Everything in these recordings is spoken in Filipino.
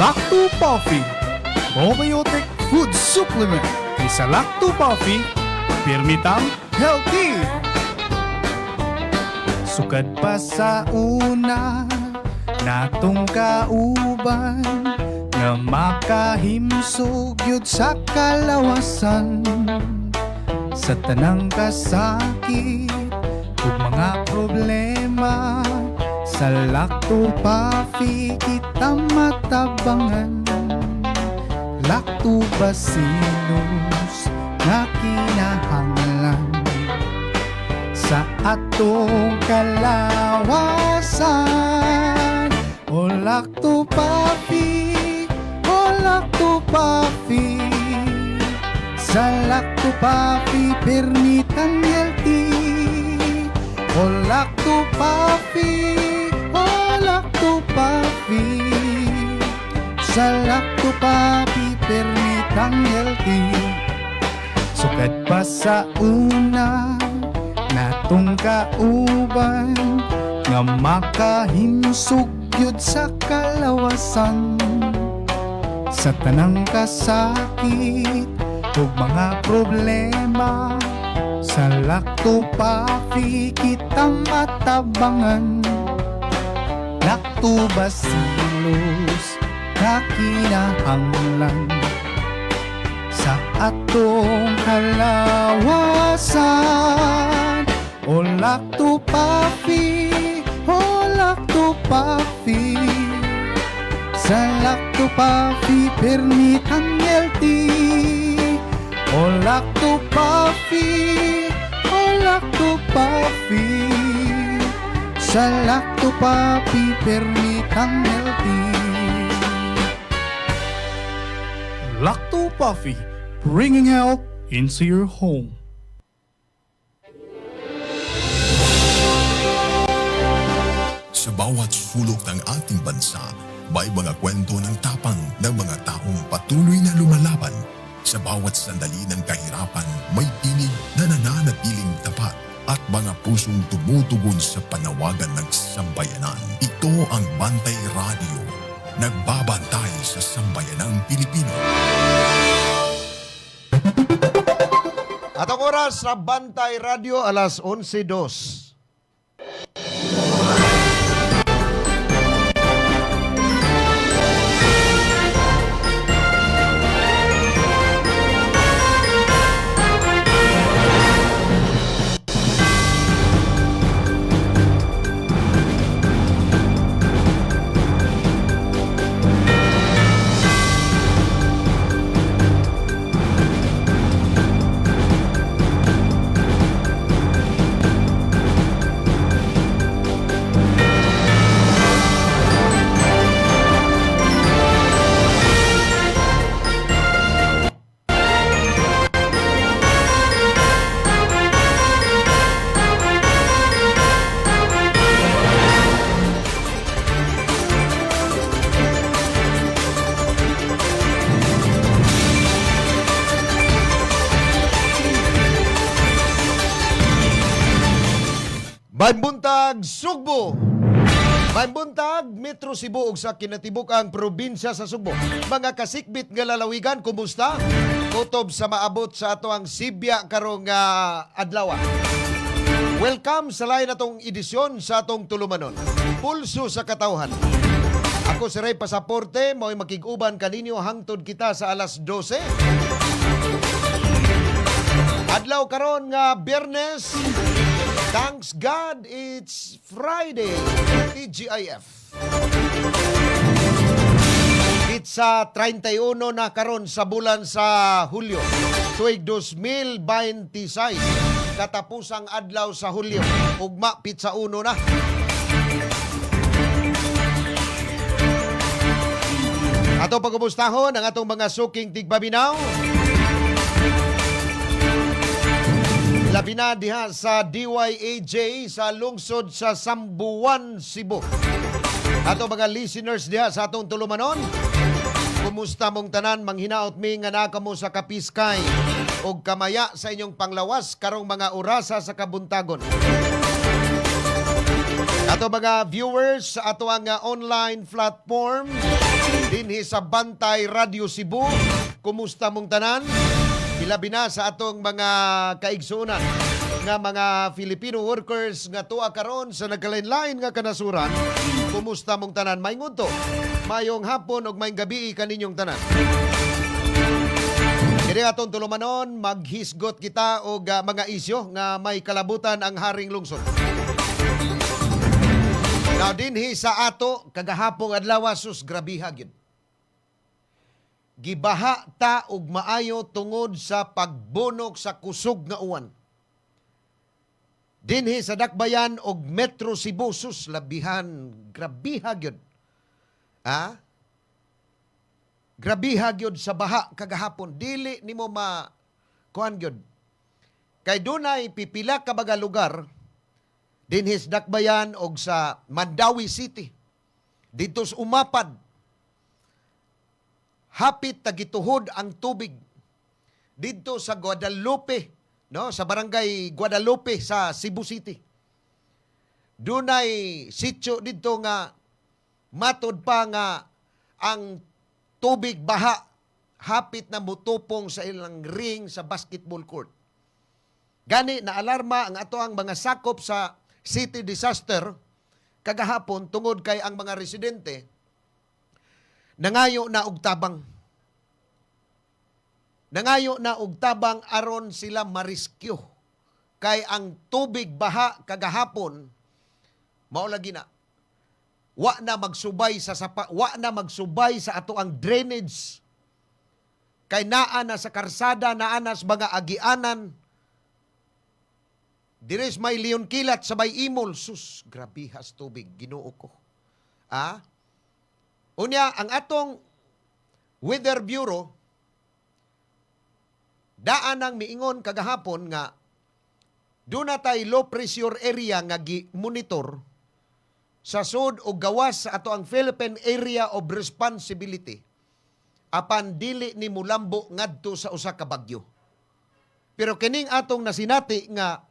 Lacto Coffee, probiotic food supplement. Kaysa Lacto Coffee, pirmitang healthy. Sukad pa sa una, natong kauban, nga makahimsog yun sa kalawasan. Sa tanang kasakit, ug mga problema, sa Lacto Coffee kita matabangan. Lactobacillus na kinahanglan sa atong kalawasan. O Lacto Coffee, o Lacto Coffee, sa Lacto Coffee permitang healthy. O Lacto Coffee, o Lacto Coffee, sa Lacto Coffee permitang healthy. Sukad pa sa una, natong kauban, nga makahimsog yun sa kalawasan. Sa tanang kasakit ug mga problema, sa Lacto Coffee kita matabangan. Lactobacillus na kinahanglan sa atong kalawasan. O Lacto Coffee, o Lacto Coffee, sa Lacto Coffee permitang healthy. O Lacto Coffee, o Lacto Coffee, sa Lacto Coffee permitang healthy. Lacto Coffee, bringing health into your home. Sa bawat sulok ng ating bansa, may mga kwento ng tapang ng mga taong patuloy na lumalaban. Sa bawat sandali ng kahirapan, may tinig na nananatiling tapat at mga pusong tumutugon sa panawagan ng sambayanan. Ito ang Bantay Radio, nagbabantay sa sambayanang Pilipino. At ang oras sa Bantay Radio, alas 11:02. Buntag Sugbo. Buntag Metro Cebu ug sa kinatibuk-ang probinsya sa Sugbo. Mga kasikbit nga lalawigan, kumusta? Kutob sa maabot sa ato ang Sibya karong adlaw. Welcome sa lain atong edisyon sa atong tulumanon. Pulso sa katawhan. Ako si Ray Pasaporte, mao'y makig-uban kaninyo hangtod kita sa alas 12. Adlaw karon nga Biyernes. Thanks God, it's Friday, TGIF. It's 31 na karon sa bulan sa Hulyo, tuig 2026. Katapusang adlaw sa Hulyo, ugma pitsa 1 na. Ato pagumustahon ang atong mga suking tigbaminaw. Labi na diha sa DYAJ sa lungsod sa Sambuan, Cebu. Ato mga listeners diha sa atong tulumanon, kumusta mong tanan? Manghinaot mi nga nakamo sa kapiskay o kamaya sa inyong panglawas karong mga orasa sa kabuntagon. Ato mga viewers sa ato ang online platform Dinhi sa Bantay Radio Cebu, kumusta mong tanan? Ilabi na sa atong mga kaigsunan nga mga Filipino workers nga tuwa karon sa nagkalain-lain nga kanasuran. Kumusta mong tanan? May ngunto, mayong hapon ug may gabi kaninyong tanan. Kini atong tulumanon, maghisgot kita og mga isyo nga may kalabutan ang haring lungsod. Now dinhi sa ato kagahapong adlaw sus grabiha gyud. Gibaha ta og maayo tungod sa pagbunok sa kusog nga uwan. Dinhi sa Dakbayan og Metro Cebu sus labihan grabiha gyud. Grabiha gyud sa baha kagahapon, dili nimo kuan gyud. Kay dunay pipila ka baga lugar dinhi sa Dakbayan og sa Mandawi City. Dito sa Umapad, hapit tagituhod ang tubig. Dito sa Guadalupe, no, sa barangay Guadalupe sa Cebu City. Dunay sitio dito nga matod pa nga ang tubig baha hapit na mutupong sa ilang ring sa basketball court. Gani na alarma ang ato ang mga sakop sa city disaster kagahapon tungod kay ang mga residente nangayo na og tabang. Nangayo na og tabang aron sila mariskyo. Kay ang tubig baha kagahapon mao lagi na wa na magsubay sa ato ang drainage. Kay naa na sa karsada, naa na sa mga agianan. Dires may Leon Kilat sa may Imol. Sus, grabihas tubig, Ginoo ko. Unya, ang atong Weather Bureau, daan ang miingon kagahapon nga doon na tayo low pressure area nga gi-monitor sa sud o gawas sa ato ang Philippine Area of Responsibility apan dili ni mulambo ngadto sa usa ka bagyo. Pero kining atong nasinati nga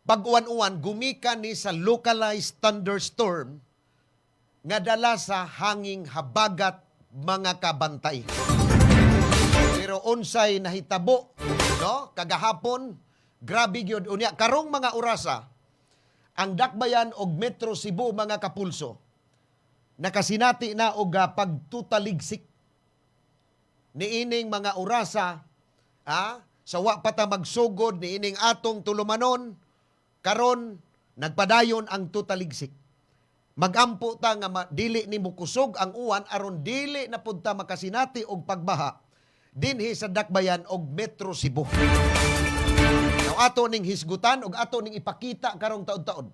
pag-uwan-uwan gumikan ni sa localized thunderstorm nga dala sa hanging habagat mga kabantay. Pero unsay nahitabo, no? Kagahapon, grabe gyud unya karong mga orasa ang Dakbayan og Metro Cebu mga kapulso nakasinati na og pagtutaligsik niining mga orasa sa wa pa ta magsugod niining atong tulumanon karon nagpadayon ang tutaligsik. Magampo ta nga dili ni mukusog ang uwan aron dili na pud ta makasinati og pagbaha dinhi sa Dakbayan og Metro Cebu. Now, ato ning hisgutan og ato ning ipakita karong taon-taon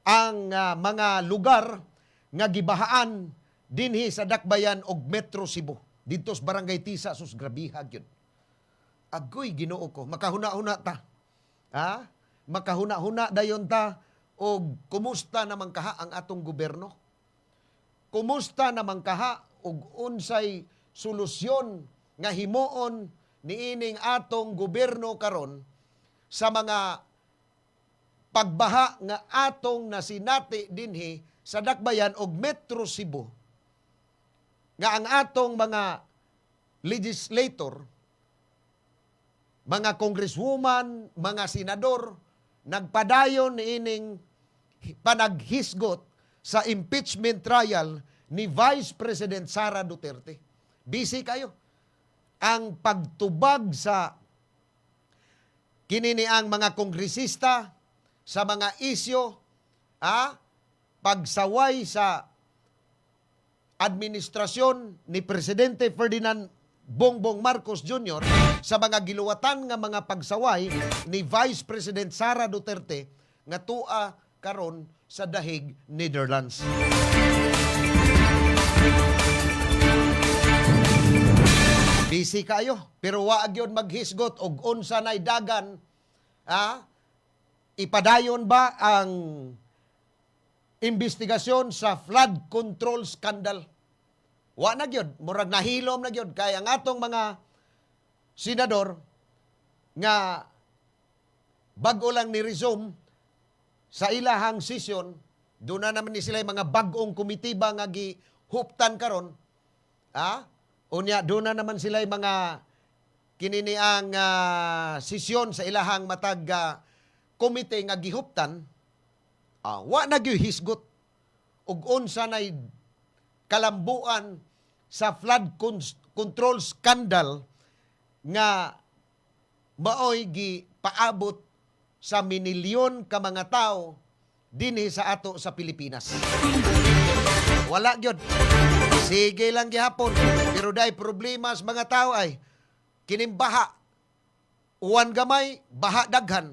ang mga lugar nga gibahaan dinhi sa Dakbayan og Metro Cebu. Dito sa Barangay Tisa, sus grabiha gyud. Agoy Ginoo ko, makahuna-huna ta. Makahuna-huna dayon ta og kumusta naman kaha ang atong gobyerno? Kumusta naman kaha og unsay solusyon nga himuon niining atong gobyerno karon sa mga pagbaha nga atong nasinati dinhi sa Dakbayan og Metro Cebu nga ang atong mga legislator, mga congresswoman, mga senador nagpadayon niining panaghisgot sa impeachment trial ni Vice President Sara Duterte. Busy kayo. Ang pagtubag sa kinini ang mga kongresista sa mga isyo, pagsaway sa administrasyon ni Presidente Ferdinand Bongbong Marcos Jr. sa mga giluwatan nga mga pagsaway ni Vice President Sara Duterte nga tua karon sa dahig Netherlands. Busy kayo, pero waag yun maghisgot og unsa nay dagan. Ipadayon ba ang investigasyon sa flood control scandal? Wa na gyud, murag nahilom na gyud kay ang atong mga senador nga bag-o lang ni resume sa ilahang session, doon na naman ni sila mga bag-ong komitiba nga huptan karon. Unya do na naman sila mga kinini ang sesyon sa ilahang matag komite nga gihuptan. Wa na gyud hisgot ug unsa nay kalambuan sa flood control scandal nga maoy gipaabot sa minilyon ka mga tao dinhi sa ato sa Pilipinas. Wala gyud. Sige lang gihapon. Pero dahil problema sa mga tao ay kining baha. Uwan gamay, baha daghan.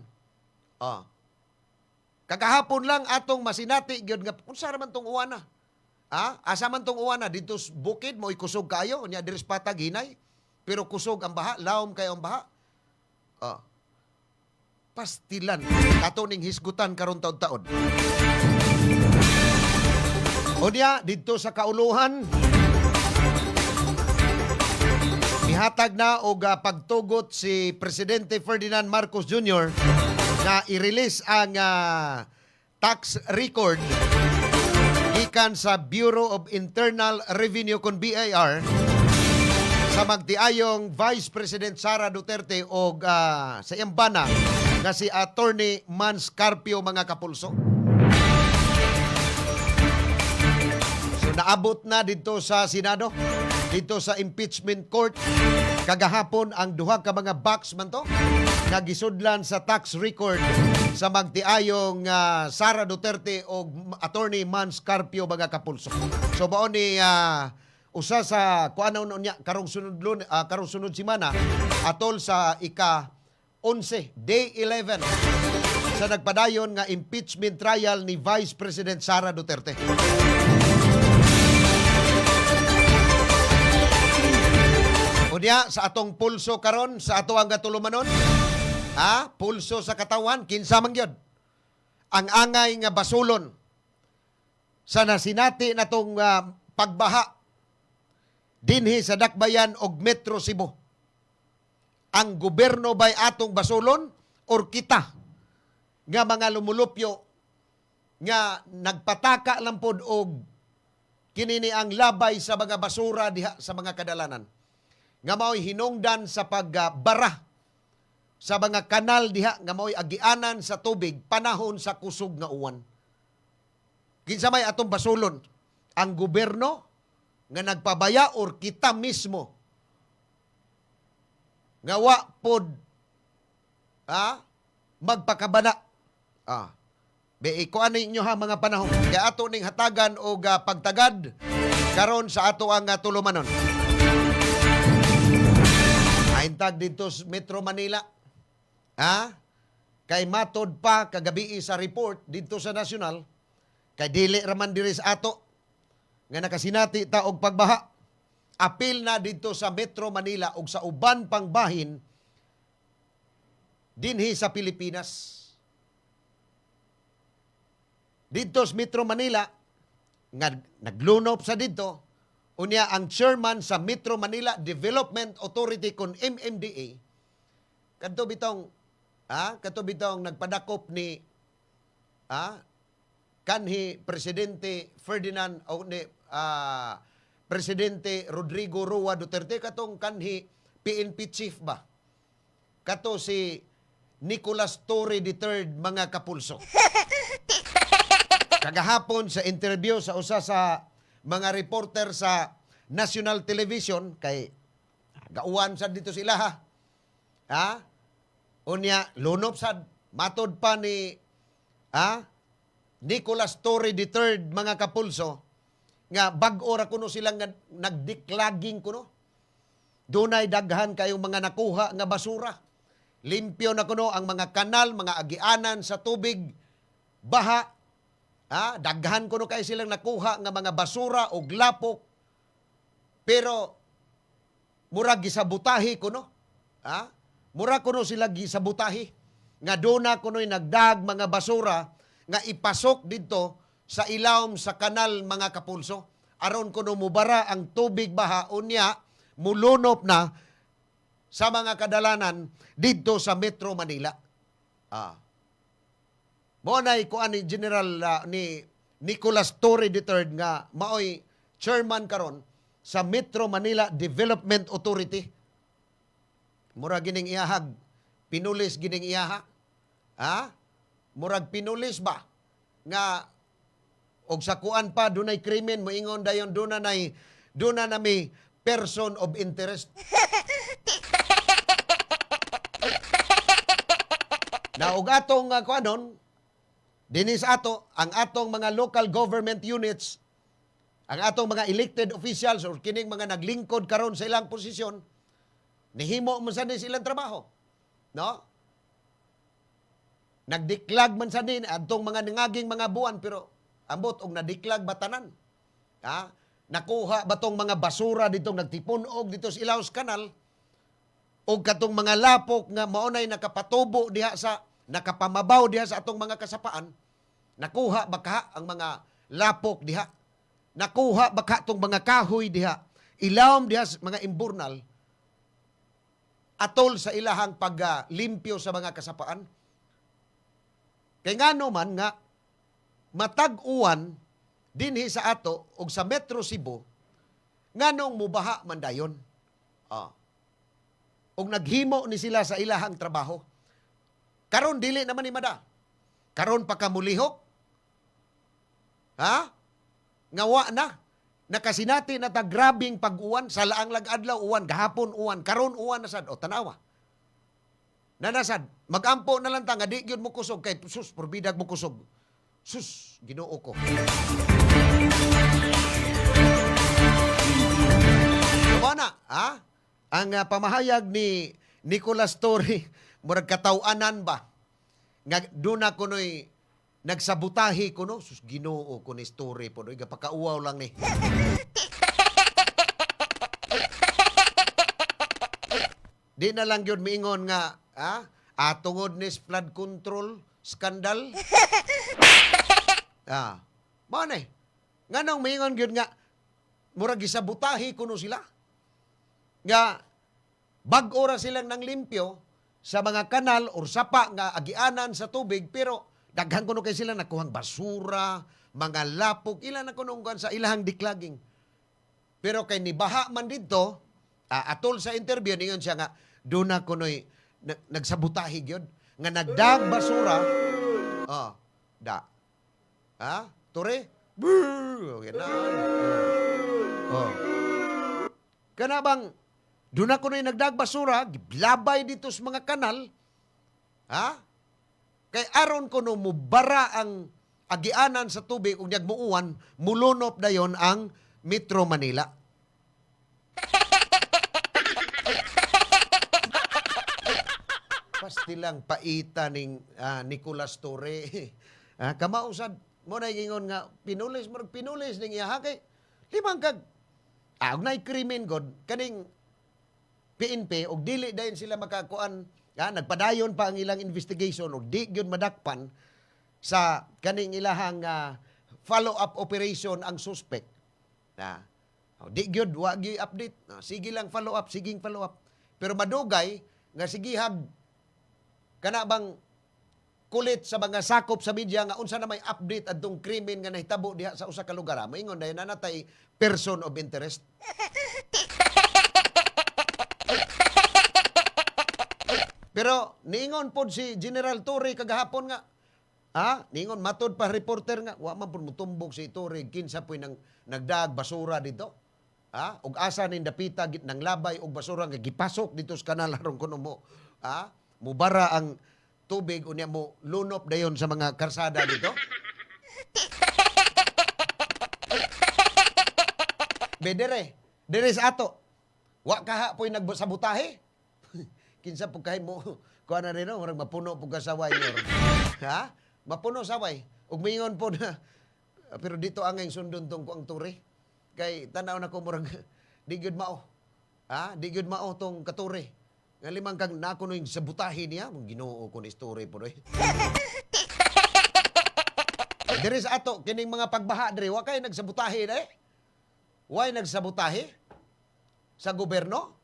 Kagahapon lang atong masinati gyud nga unsa man tong uwan na. Asa man tong uwan na dito sa bukid mo kusog kayo nya diri sa patag hinay. Pero kusog ang baha, lawom kayo ang baha. Pastilan kato ning hisgutan karon taon-taon. Unya dito sa kauluhan mihatag na og pagtugot si Presidente Ferdinand Marcos Jr. na i-release ang tax record gikan sa Bureau of Internal Revenue kon BIR sa magtiayong Vice President Sara Duterte o sa iyambana nga si Attorney Mans Carpio mga kapulso. So naabot na dito sa Senado, dito sa impeachment court kagahapon ang duha ka mga box man to nga gisudlan sa tax record sa magtiayong Sara Duterte o Attorney Mans Carpio mga kapulso. So mao ni usa sa kuanaw niya karong sunod semana atol sa ika-11 day 11 sa nagpadayon nga impeachment trial ni Vice President Sara Duterte. Unya sa atong pulso karon sa ato ang katulumanon, pulso sa katawan kinsa man gyud ang angay nga basulon sa nasinati natong pagbaha dinhi sa Dakbayan og Metro Cebu. Ang gobyerno ba'y atong basulon or kita nga mga lumulupyo nga nagpataka lang pod og kinini ang labay sa mga basura diha sa mga kadalanan nga mao'y hinungdan sa pagbara sa mga kanal diha nga mao'y agianan sa tubig panahon sa kusog nga uwan. Kinsa may atong basulon? Ang gobyerno nga nagpabaya or kita mismo nga wa pod magpakabana. Ikuan ninyo ha mga panahon. Kaya ato ning hatagan o pagtagad karon sa ato ang tulumanon. Aintag dito sa Metro Manila. Kay matod pa kagabi sa report dito sa nasyonal kay dili raman diri sa ato nga nakasinati ta og pagbaha. Apil na dito sa Metro Manila ug sa uban pang bahin dinhi sa Pilipinas. Dito sa Metro Manila nga naglunop sa dito unya ang chairman sa Metro Manila Development Authority kon MMDA kadto bitong nagpadakop ni kanhi Presidente Ferdinand o ni Presidente Rodrigo Roa Duterte katong kanhi PNP chief ba? Kato si Nicolas Torre III mga kapulso. Kagahapon sa interview sa usa sa mga reporter sa National Television kay gauwan sad dito sila ha. Unya lunop sad matod pa ni Nicolas Torre III mga kapulso nga bag-o ra kuno silang nagdiklaging kuno. Dunay daghan kayong mga nakuha nga basura. Limpyo na kuno ang mga kanal, mga agianan sa tubig, baha. Daghan kuno kay silang nakuha nga mga basura o glapok. Pero mura gisabutahi kuno. Mura kuno sila gisabutahi nga duna kuno'y nagdag mga basura nga ipasok dito sa ilawom sa kanal mga kapulso. Aron kuno mubara ang tubig baha unya mulunop na sa mga kadalanan dito sa Metro Manila. Mo nay kuan ni General ni Nicolas Torre III nga maoy chairman karon sa Metro Manila Development Authority. Murag gining iyahag, pinulis gining iyaha. Ha? Murag pinulis ba? Nga, og sa kuan pa, dunay krimen, moingon dayon, duna na may person of interest. Na og atong kuanon, dinis ato, ang atong mga local government units, ang atong mga elected officials or kining mga naglingkod karon sa ilang posisyon, nihimo man sa silang trabaho. No? Nagdiklag man sa din adtong mga nangaging mga buwan pero ambot og nadiklag batanan. Ha? Nakuha ba tong mga basura ditong nagtipunog dito sa Ilaos Canal o katong mga lapok nga maunay nakapatubo diha sa nakapamabaw diha sa atong mga kasapaan. Nakuha ba ka ang mga lapok diha? Nakuha ba ka tong mga kahoy diha? Ilawom diha sa mga imburnal atol sa ilahang paglimpyo sa mga kasapaan. Kay ngano man nga matag-uwan dinhi sa ato ug sa Metro Cebu nganong mubaha man dayon. Ug naghimo ni sila sa ilahang trabaho. Karon dili naman ni mada. Karon pa ka mulihok. Ha? Ngawa na. Nakasinati na ta grabing pag-uwan sa laang lag-adlaw uwan, gahapon uwan, karon uwan na sad o tanawa. Nanasad, magampo na lang ta nga di gyud mo kusog kay sus porbidag mo kusog. Sus, Ginoo ko. Kumana, ha? Ang pamahayag ni Nicolas Torre, murag kataw-anan ba? Nga duna kunoy nagsabutahi kuno, sus Ginoo ko ni story po, gapakauaw lang ni. Di na lang yun miingon nga, tungod ni flood control scandal. Manay, nga nang miingon yun nga, murag isabutahi kuno sila. Nga, bag-ora silang nang limpyo sa mga kanal or sapa nga agianan sa tubig, pero daghan kuno kay sila nakuhang basura, mga lapok, ilan na kuno sa ilahang diklaging. Pero kay nibaha man dito, atol sa interview, ningon siya nga, doon na kuno'y nagsabutahi yun. Nga nagdag basura, Tore? Okay na. Kana bang, doon na kuno'y nagdag basura, labay dito sa mga kanal, kay aron kuno mubara ang agianan sa tubig ug nagmuuwan, mulunop dayon ang Metro Manila. Pasti lang paita ning Nicolas Torre. Kamausad mo na gingon nga pinulis ning iya kay limang kag nay krimen god kaning PNP og dili dayon sila makakuan nagpadayon pa ang ilang investigation og di gyud madakpan sa kaning ilahang follow-up operation ang suspect. Di gyud wa gyud update. Sige lang follow-up, siging follow-up. Pero madugay nga sigihag kana bang kulit sa mga sakop sa media nga unsa na may update adtong krimen nga nahitabo diha sa usa ka lugar. Moingon dayon na natay person of interest. Pero niingon pod si General Torre kagahapon nga, niingon matod pa reporter nga, wa man pud mutumbog si Torre kinsa poy nang nagdag basura dito. Ug asa ning dapita git nang labay og basura nga gipasok dito sa kanal aron kuno mo. Mubara ang tubig unya mo lunop dayon sa mga karsada dito. Bedere, dire sa ato. Wa kaha poy nagsabutahe. Kinsa po kahay mo, kuha na rin, marag mapuno po ka saway nyo. Mapuno saway. Ug mingon po na, pero dito angay sundon tong kuang Torre. Kay tanaw na ko murag, di gyud mao. Di gyud mao tong kature. Nga limang kang nakuno yung sabutahi niya, mong Ginoo ko ni story po rin. Dire sa ato, kining mga pagbaha dire, wa kay nagsabutahi na eh. Why nagsabutahi? Sa gobyerno?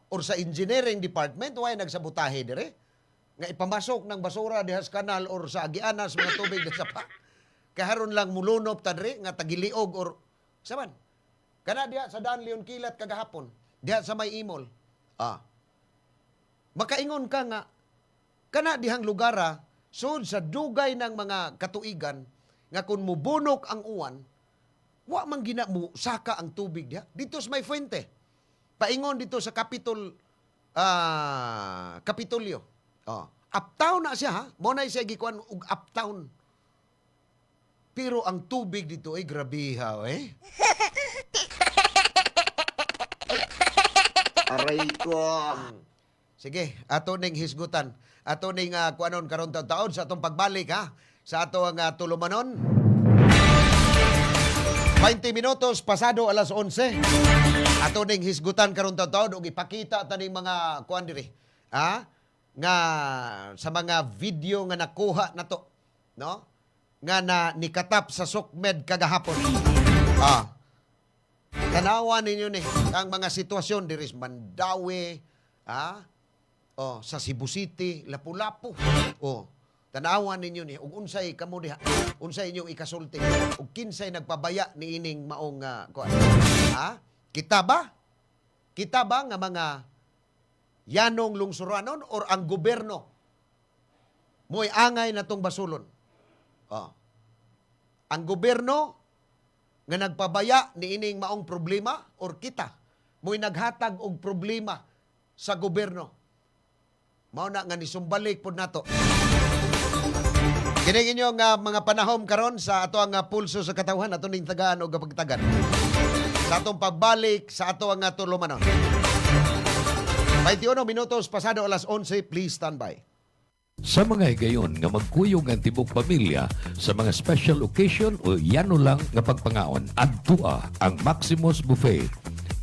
Or sa engineering department, why nagsabutahe dire? Nga ipamasok ng basura diha sa kanal or sa agianas mga tubig sa pa. Kaharon lang mulunop ta dire nga tagiliog or Saman. Kana diha sa Dan Leon Kilat kagahapon. Diha sa may imol. Makaingon ka nga, kana dihang lugara, sud sa dugay ng mga katuigan, nga kung mubunok ang uwan, wa man gina mo saka ang tubig diha. Dito sa may fuente. Paingon dito sa Kapitolyo. Uptown na siya, ha? Mo na siya gikuan og uptown. Pero ang tubig dito ay grabiha, eh. Aray ko. Sige, ato ning hisgutan. Ato ning kuanon karon taon sa atong pagbalik, ha? Sa ato ang tulumanon. 20 minutos pasado alas 11. Ato ning hisgutan karon taon ug ipakita ta ning mga kuan diri. Ha? Nga sa mga video nga nakuha nato, no? Nga na nikatap sa SOCMED kagahapon. Tanawan ninyo ni ang mga sitwasyon diri sa Mandawi, sa Cebu City, Lapu-Lapu. Tanawan ninyo ni ug unsay kamo diha, unsay inyong ikasulti ug kinsay nagpabaya niining maong kuan. Kita ba nga mga yanong lungsuranon or ang gobyerno mo'y angay natong basulon? Ang gobyerno nga nagpabaya ni ining maong problema or kita mo'y naghatag og problema sa gobyerno. Mao na nga nisumbalik pod nato. Kini inyong mga panahon karon sa ato ang pulso sa katawhan, ato ning tagaan o kapagtagan. Sa atong pagbalik sa ato ang tulumanon. 21 minutos pasado alas 11, please stand by. Sa mga higayon nga magkuyog ang tibok pamilya sa mga special occasion o yano lang nga pagpangaon, adtua ang Maximus Buffet.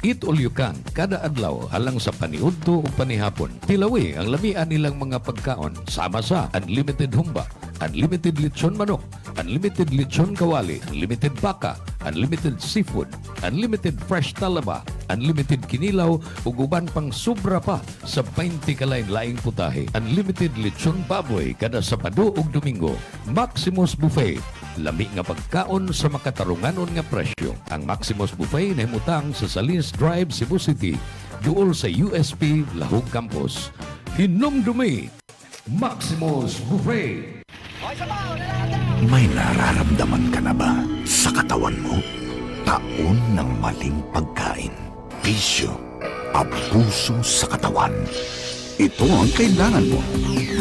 Eat all you can kada adlaw halang sa paniudto o panihapon. Tilawi ang lamian nilang mga pagkaon sama sa unlimited humba, unlimited lechon manok, unlimited lechon kawali, unlimited baka, unlimited seafood, unlimited fresh talaba, unlimited kinilaw ug uban pang sobra pa sa 20 kalain-laing putahe. Unlimited lechon baboy kada Sabado ug Domingo. Maximus Buffet. Lami nga pagkaon sa makatarunganon nga presyo. Ang Maximus Buffet nahimutang sa Salinas Drive, Cebu City, duol sa USP Lahog Campus. Hinumdumi Maximus Buffet. May nararamdaman ka na ba sa katawan mo? Taon ng maling pagkain, bisyo, abuso sa katawan. Ito ang kailangan mo.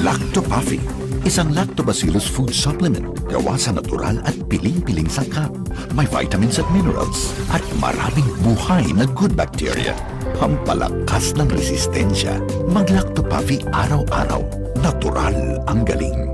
Lactopaffy, isang lactobacillus food supplement gawa sa natural at piling-piling sangkap. May vitamins at minerals at maraming buhay na good bacteria. Pampalakas ng resistensya. Mag-Lactopaffy araw-araw. Natural ang galing.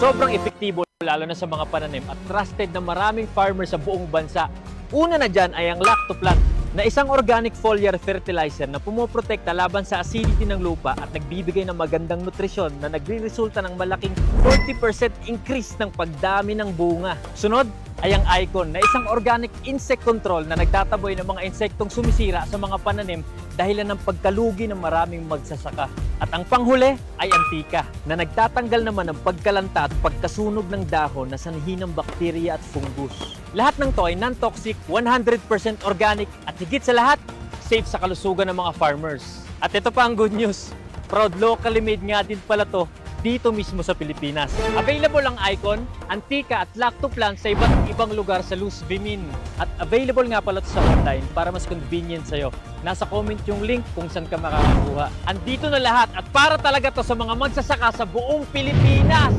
Sobrang epektibo lalo na sa mga pananim at trusted na maraming farmers sa buong bansa. Una na dyan ay ang Lactoplant na isang organic foliar fertilizer na pumoprotekta laban sa acidity ng lupa at nagbibigay ng magandang nutrisyon na nagre-resulta ng malaking 40% increase ng pagdami ng bunga. Sunod ay ang Icon na isang organic insect control na nagtataboy ng mga insektong sumisira sa mga pananim dahilan ng pagkalugi ng maraming magsasaka. At ang panghuli ay Antika na nagtatanggal naman ng pagkalanta at pagkasunog ng dahon na sanhi ng bakterya at fungus. Lahat ng to ay non-toxic, 100% organic at higit sa lahat, safe sa kalusugan ng mga farmers. At ito pa ang good news, proud locally made nga din pala to dito mismo sa Pilipinas. Available ang Icon, Antika at Lactoplant sa iba't ibang lugar sa Luz Vimin. At available nga pala ito sa online para mas convenient sa'yo. Nasa comment yung link kung saan ka makakakuha. Andito na lahat at para talaga to sa mga magsasaka sa buong Pilipinas.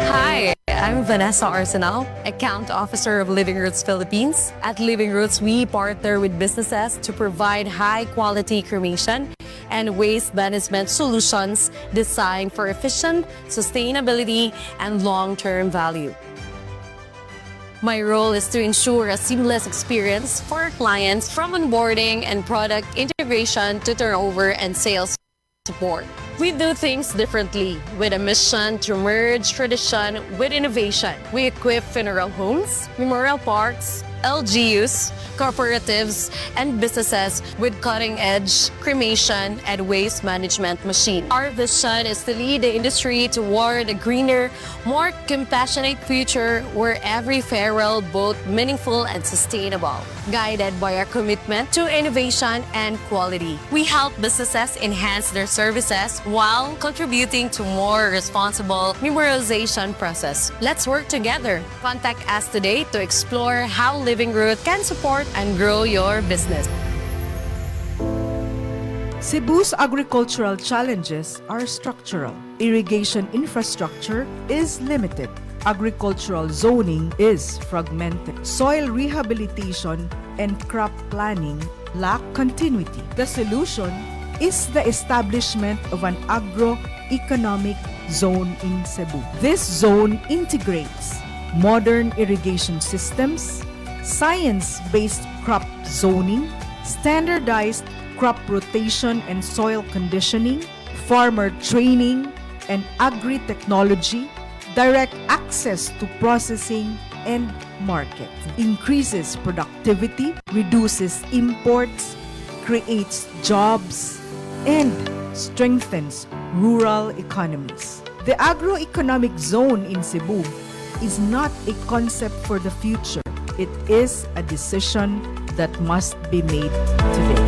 Hi, I'm Vanessa Arsenal, Account Officer of Living Roots Philippines. At Living Roots, we partner with businesses to provide high-quality cremation and waste management solutions designed for efficient sustainability and long-term value. My role is to ensure a seamless experience for our clients from onboarding and product integration to turnover and sales support. We do things differently with a mission to merge tradition with innovation. We equip funeral homes, memorial parks, LGUs, cooperatives, and businesses with cutting-edge cremation and waste management machine. Our vision is to lead the industry toward a greener, more compassionate future where every farewell both meaningful and sustainable, guided by our commitment to innovation and quality. We help businesses enhance their services while contributing to more responsible memorialization process. Let's work together. Contact us today to explore how Living Root can support and grow your business. Cebu's agricultural challenges are structural. Irrigation infrastructure is limited. Agricultural zoning is fragmented. Soil rehabilitation and crop planning lack continuity. The solution is the establishment of an agro-economic zone in Cebu. This zone integrates modern irrigation systems, science-based crop zoning, standardized crop rotation and soil conditioning, farmer training and agri-technology, direct access to processing and market, increases productivity, reduces imports, creates jobs, and strengthens rural economies. The agroeconomic zone in Cebu is not a concept for the future. It is a decision that must be made today.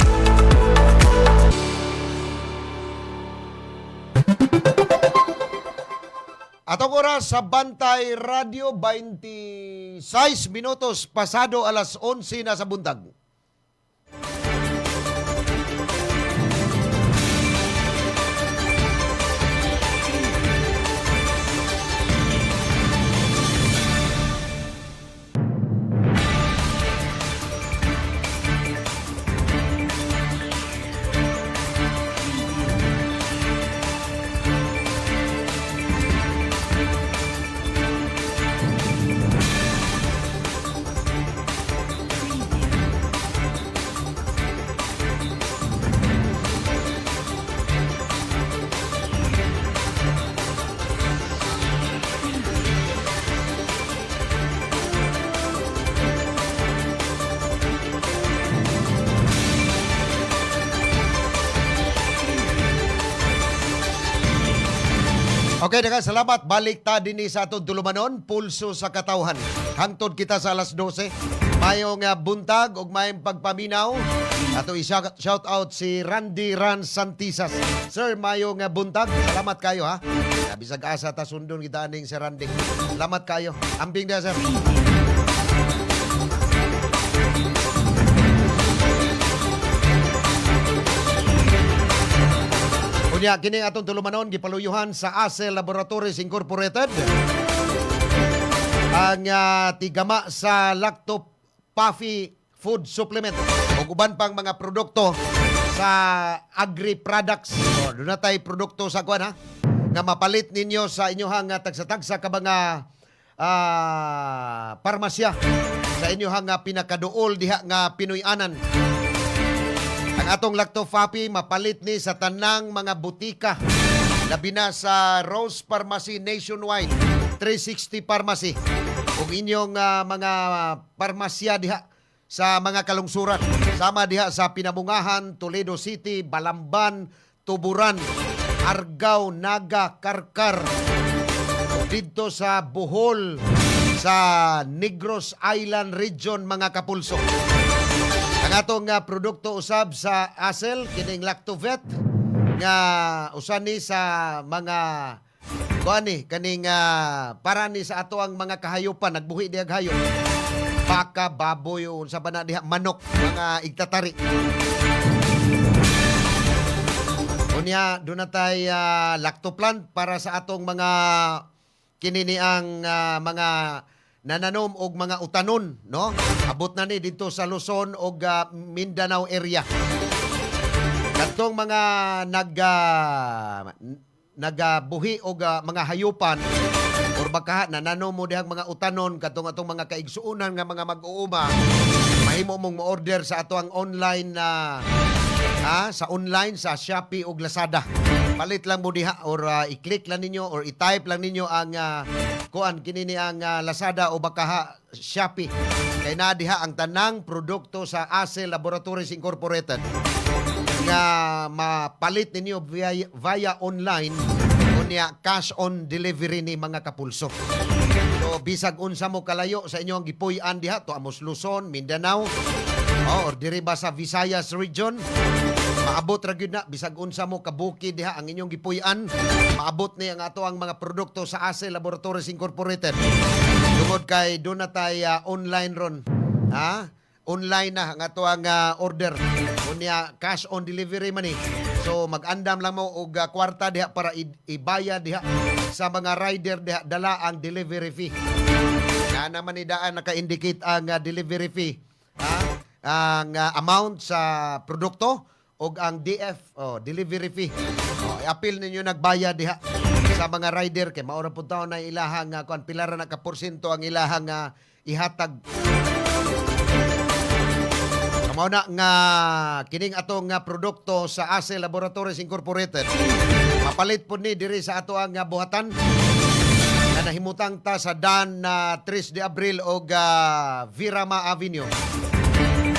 Atong oras sa Bantay Radio, 26 minutos pasado alas 11 na sa buntag. Okay, daga salamat. Balik ta dinhi sa atong tulumanon, pulso sa katawhan. Hangtod kita sa alas 12. Mayong buntag ug mayong pagpaminaw. Ato i-shout out si Randy Ran Santisas. Sir, mayong buntag. Salamat kayo ha. Bisag asa ta sundon kita aning si Randy. Salamat kayo. Amping dia sir. Unya kini atong tulumanon gipaluyuhan sa ASEL Laboratories Incorporated. Ang tigama sa Lacto Puffy food supplement ug uban pang mga produkto sa agri products. So, doon na tayo produkto sa kuan ha nga mapalit ninyo sa inyohang tagsa-tagsa ka mga parmasya sa inyohang pinakaduol diha nga Pinoy-anan. Ang atong Lacto Puffy mapalit ni sa tanang mga butika. Labi na sa Rose Pharmacy nationwide, 360 Pharmacy. Kung inyong mga parmasya diha sa mga kalungsuran. Sama diha sa Pinabungahan, Toledo City, Balamban, Tuburan, Argao, Naga, Karkar. Dito sa Bohol, sa Negros Island Region, mga kapulso. Ang atong produkto usab sa ASEL, kining Lactovet, nga usan ni sa mga kuani kaning para ni sa ato ang mga kahayupan, nagbuhi diag hayop. Baka, baboy, unsa ba na diha, manok, mga igtatari. Unya, doon na tayo lactoplant para sa atong mga kininiang mga nananom og mga utanon, no? Abot na ni dito sa Luzon og Mindanao area. Katong mga nagabuhi og mga hayupan or baka nananom mo dihang mga utanon katong atong mga kaigsuunan nga mga mag-uuma, mahimo mong mo-order sa ato ang online sa online sa Shopee ug Lazada palit lang mo diha or i-click lang ninyo or i-type lang ninyo ang kuan kinini ang Lazada o baka Shopee. Kay na diha ang tanang produkto sa ASE Laboratories Incorporated nga mapalit ninyo via online unya cash on delivery ni mga kapulso. So bisag unsa mo kalayo sa inyong gipuy-an diha to amos Luzon, Mindanao, or diri ba sa Visayas region, maabot ra gyud na bisag unsa mo kabuki diha ang inyong gipuy-an, maabot ni ang ato ang mga produkto sa ASE Laboratories Incorporated. Tungod kay do na tay online ron. Online na ang ato ang order. Unya cash on delivery man ni. So mag-andam lang mo og kwarta diha para ibayad diha sa mga rider diha dala ang delivery fee. Na naman ni daan naka-indicate ang delivery fee. Ang amount sa produkto og ang DF delivery fee. I-appeal ninyo nagbayad diha sa mga rider kay mao ra pud taon na ilahang kuan pilara na ka porsyento ang ilahang ihatag. Mao na nga kining atong produkto sa ASE Laboratories Incorporated. Mapalit pud ni diri sa ato ang buhatan na nahimutang ta sa Dan 3 de Abril og Virama Avenue.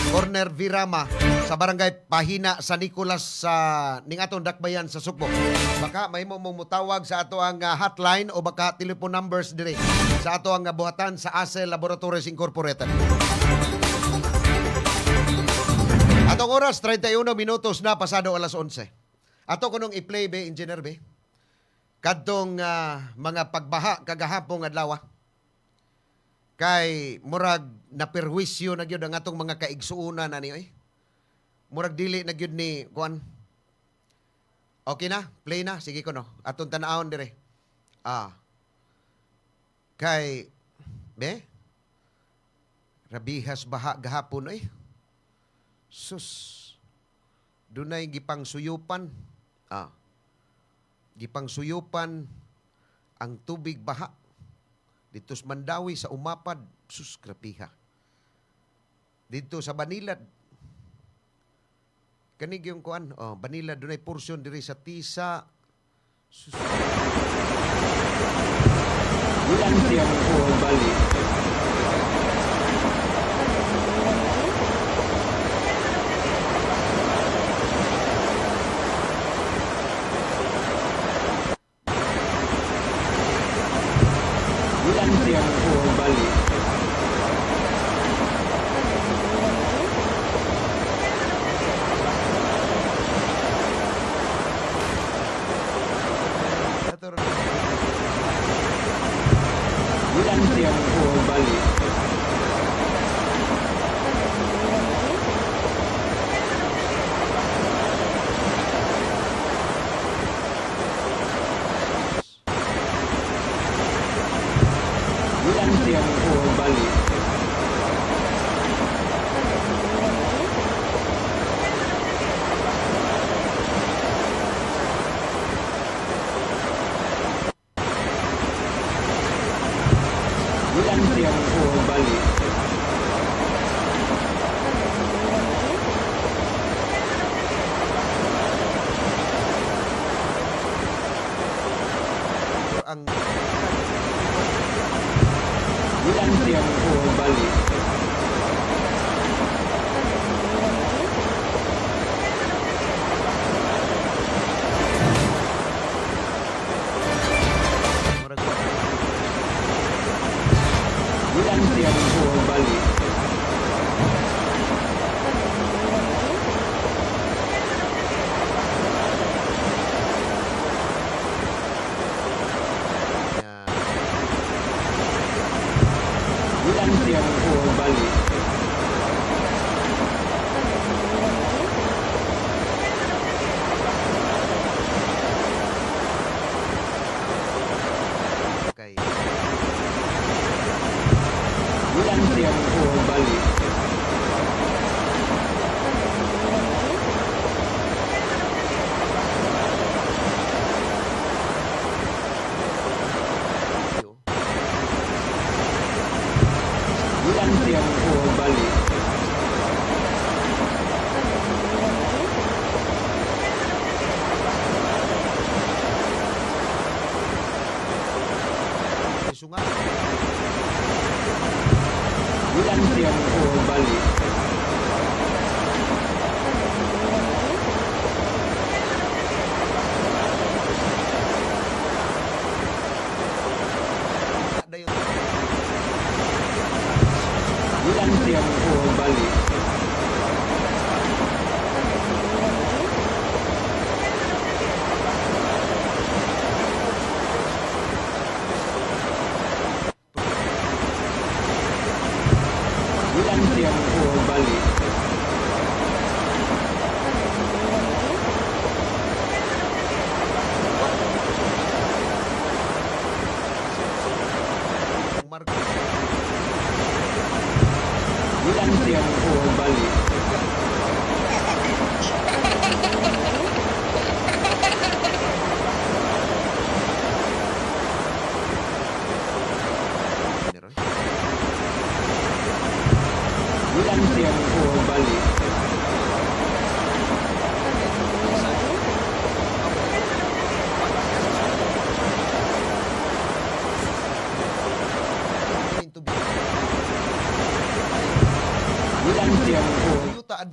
Corner Virama sa barangay Pahina sa Nicolas sa ning atong dakbayan sa Sugbo. Baka mahimo mong mutawag sa ato ang hotline o baka telephone numbers diri sa ato ang buhatan sa ASE Laboratories Incorporated. Atong oras 31 minutos na pasado alas 11. Ato kunong i-play be engineer be. Kadtong mga pagbaha kagahapon adlaw. Kay murag naperwisyo na gyud ang atong mga kaigsuonan ani oy. Murag dili na gyud ni kuan. Okay na, play na, sige ko no. Atong tan-awon dire. Kay be rabihas baha gahapon oy. Sus. Dunay gipang suyupan. Gipang suyupan ang tubig baha. Dito sa Mandawi, sa Umapad, sus, grapiha. Dito sa Banilad, kanig yung kuan, Banilad, doon ay portion diri sa Tisa. Sus. Bulan siya po balik. Bulan siya po balik. Bulan siya po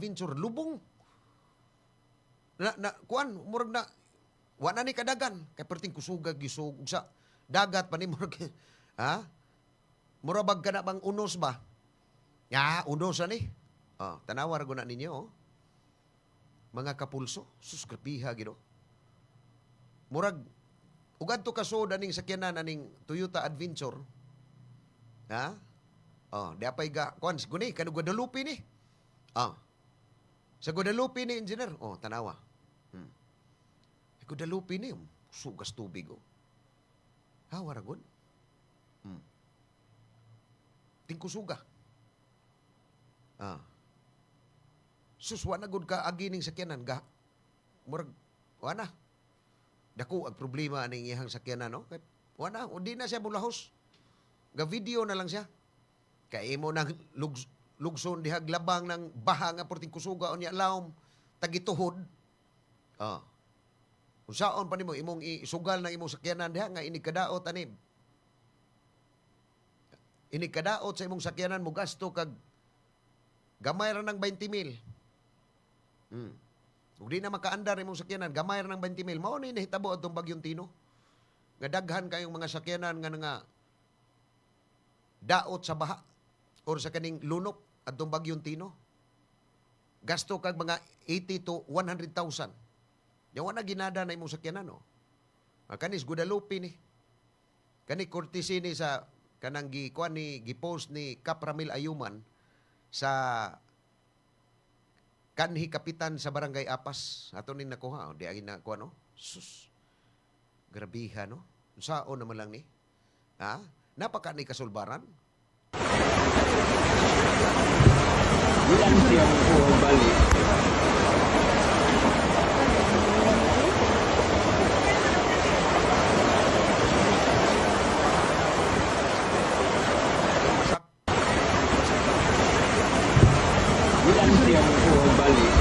adventure lubong. Kuan murag na wa na ni kadagan kay perting kusugag gisug sa dagat pa ni murag ha? Murabag ka na bang unos ba? Ya, unos ani. Tanawar ko na ninyo. Mga kapulso, sus grabiha gido. Murag ugad to kaso daning sakyanan aning Toyota Adventure. Ha? Di apay ga kuan guni kanu Guadalupe ni. Sa Guadalupe ni engineer. Tanawa. Guadalupe ni sugas tubig waragon. Tingkusuga. Suswa na gud ka agining sakyanan ga. Murag wana. Dako ang problema aning iyang sakyanan no. Kay wana, di na siya bulahos. Ga video na lang siya. Kay imo nang lugson dihag labang ng baha nga porting kusuga unya lawom tagituhod. Unsaon pa nimo imong isugal ng imong sakyanan diha nga inikadaot ani. Inikadaot sa imong sakyanan mo gasto kag gamay ra ng 20,000. Ug di na makaandar imong sakyanan, gamay ra ng 20,000. Mao ni nahitabo atong Bagyong Tino. Nga daghan kayong mga sakyanan nga daot sa baha or sa kaning lunop atong Bagyong Tino. Gasto kag mga 80 to 100,000. Yawa na ginada na imong sakyanan no. Kanis Guadalupe ni. Kani courtesy ni sa kanang gikuan ni gipost ni Cap Ramil Ayuman sa kanhi kapitan sa Barangay Apas. Ato ning nakuha di ay na kuan no. Sus. Grabiha no. Unsaon naman lang ni? Napaka ni kasulbaran. Ilan siyang balik. Ilan siyang balik.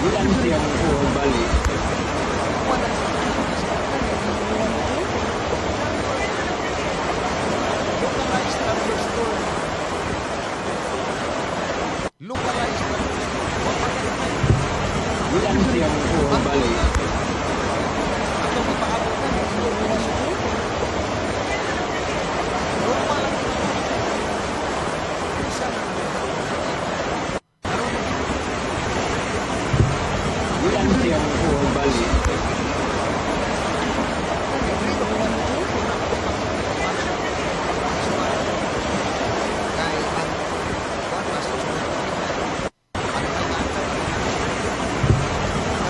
Ilan siyang balik. Localized thunderstorm. Localized thunderstorm. Ilan siyang balik. Ato ipaabot na dito sa Subo. Normal lang ito. Isa na Ilan siyang balik.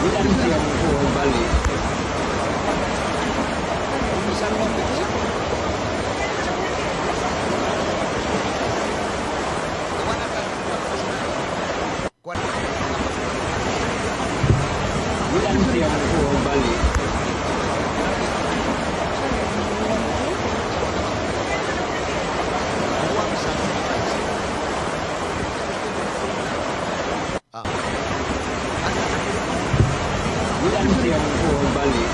Ilan siyang balik. Ilan siyang balik. Ilan siyang balik.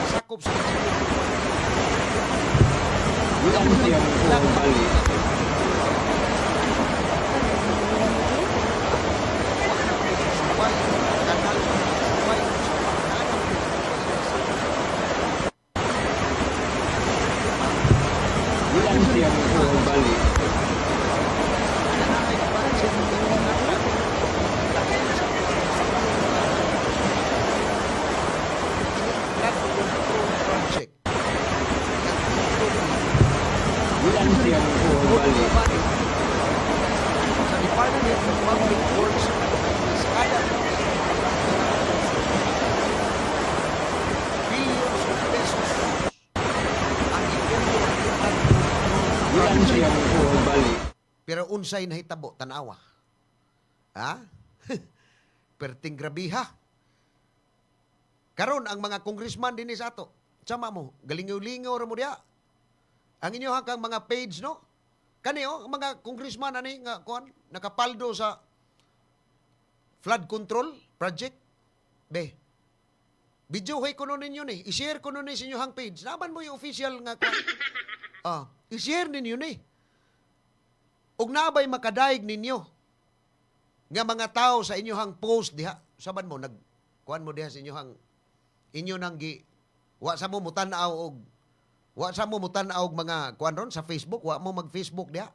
Sakop sa Ilan siyang balik. Subay, kanal, subay, Ilan siyang balik. project. Ilan siyang balik. Sa Department of Public Works is kada billions of pesos ang ipondo Ilan siyang balik. pero unsay nahitabo tanawa. Perting grabiha. Karon ang mga congressman dinhi sa ato tsama mo, galingaw-lingaw ra mo diha. Ang inyo kang mga page, no? Kani, ang mga congressman, ani, nga, kuan, nakapaldo sa flood control project. Be, video ko nun ninyo ni. I-share ko nun ni sa inyong page. Naman mo yung official nga kuan. I-share ninyo ni. Ug nabay makadaig ninyo nga mga tao sa inyong post diha. Saban mo, kuan mo diha sa inyo nang wa sa mo mutan-aw og mga kuan ron sa Facebook, wa mo mag-Facebook diha.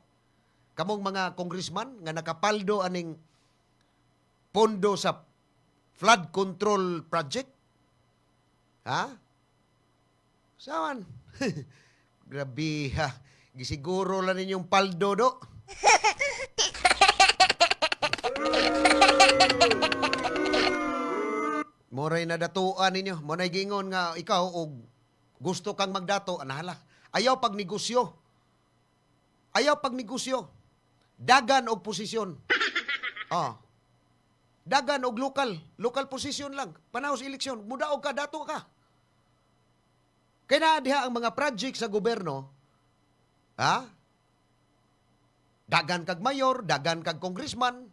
Kamong mga congressman nga nakapaldo aning pondo sa flood control project. Ha? Saman? Grabe ha. Gisiguro lang ninyong paldo do. Moray na datuan ninyo. Moray gingon nga ikaw og gusto kang magdato, anahala. Ayaw pag negosyo. Dagan og posisyon. Dagan og local posisyon lang. Panahon sa eleksyon, mudaog ka, dato ka. Kaya na diha ang mga project sa gobyerno, dagan kag mayor, dagan kag congressman,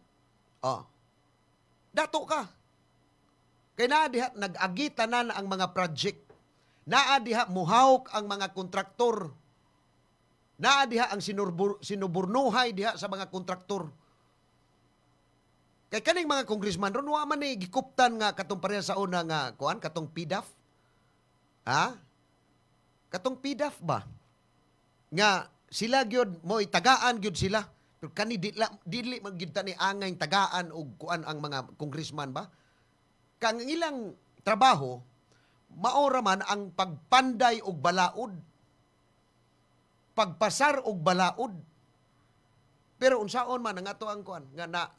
dato ka. Kaya na diha nag-agitanan ang mga project. Naa diha muhawk ang mga kontraktor. Naa diha ang sinuburnuhay diha sa mga kontraktor. Kay kaning mga congressman ron wa man ni gikuptan nga katong pareha sa una nga kuan katong PDAF. Katong PDAF ba? Nga sila gyud mo itagaan gyud sila. Pero kani dili man gyud ta ni angay tagaan og kuan ang mga congressman ba? Kang ilang trabaho maora man ang pagpanday og balaod. Pagpasar og balaod. Pero unsaon man ang ato ang kuan nga na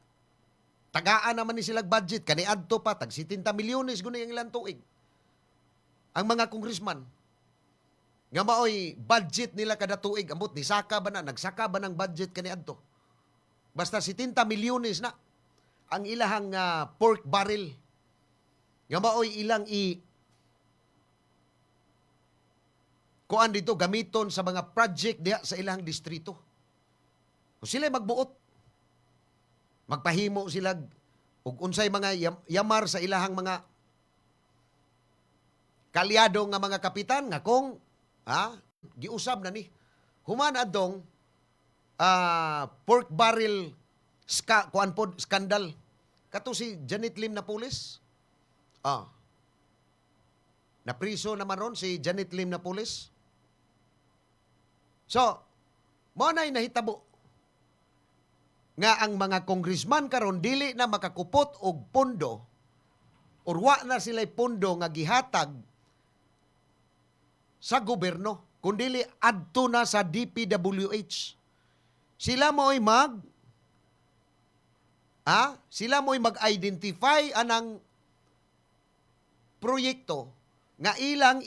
tagaan naman ni silang budget kani adto pa tag 70 milyones guni ang ilang tuig. Ang mga congressman nga maoy budget nila kada tuig ambot ni saka ba na nagsaka ba ng budget kani adto. Basta 70 milyones na ang ilahang pork barrel nga maoy ilang kuan dito gamiton sa mga project diha sa ilang distrito. Kung sila magbuot, magpahimo sila og unsay mga yamar sa ilahang mga kalyado nga mga kapitan nga kung giusab na ni human adong pork barrel kuan pod skandal kato si Janet Lim na pulis. Napriso naman ron si Janet Lim na pulis. So, mo na'y nahitabo nga ang mga congressman karon dili na makakupot og pondo or wa na sila'y pondo nga gihatag sa gobyerno, kundili adto na sa DPWH. Sila mo'y mag-identify anang proyekto nga ilang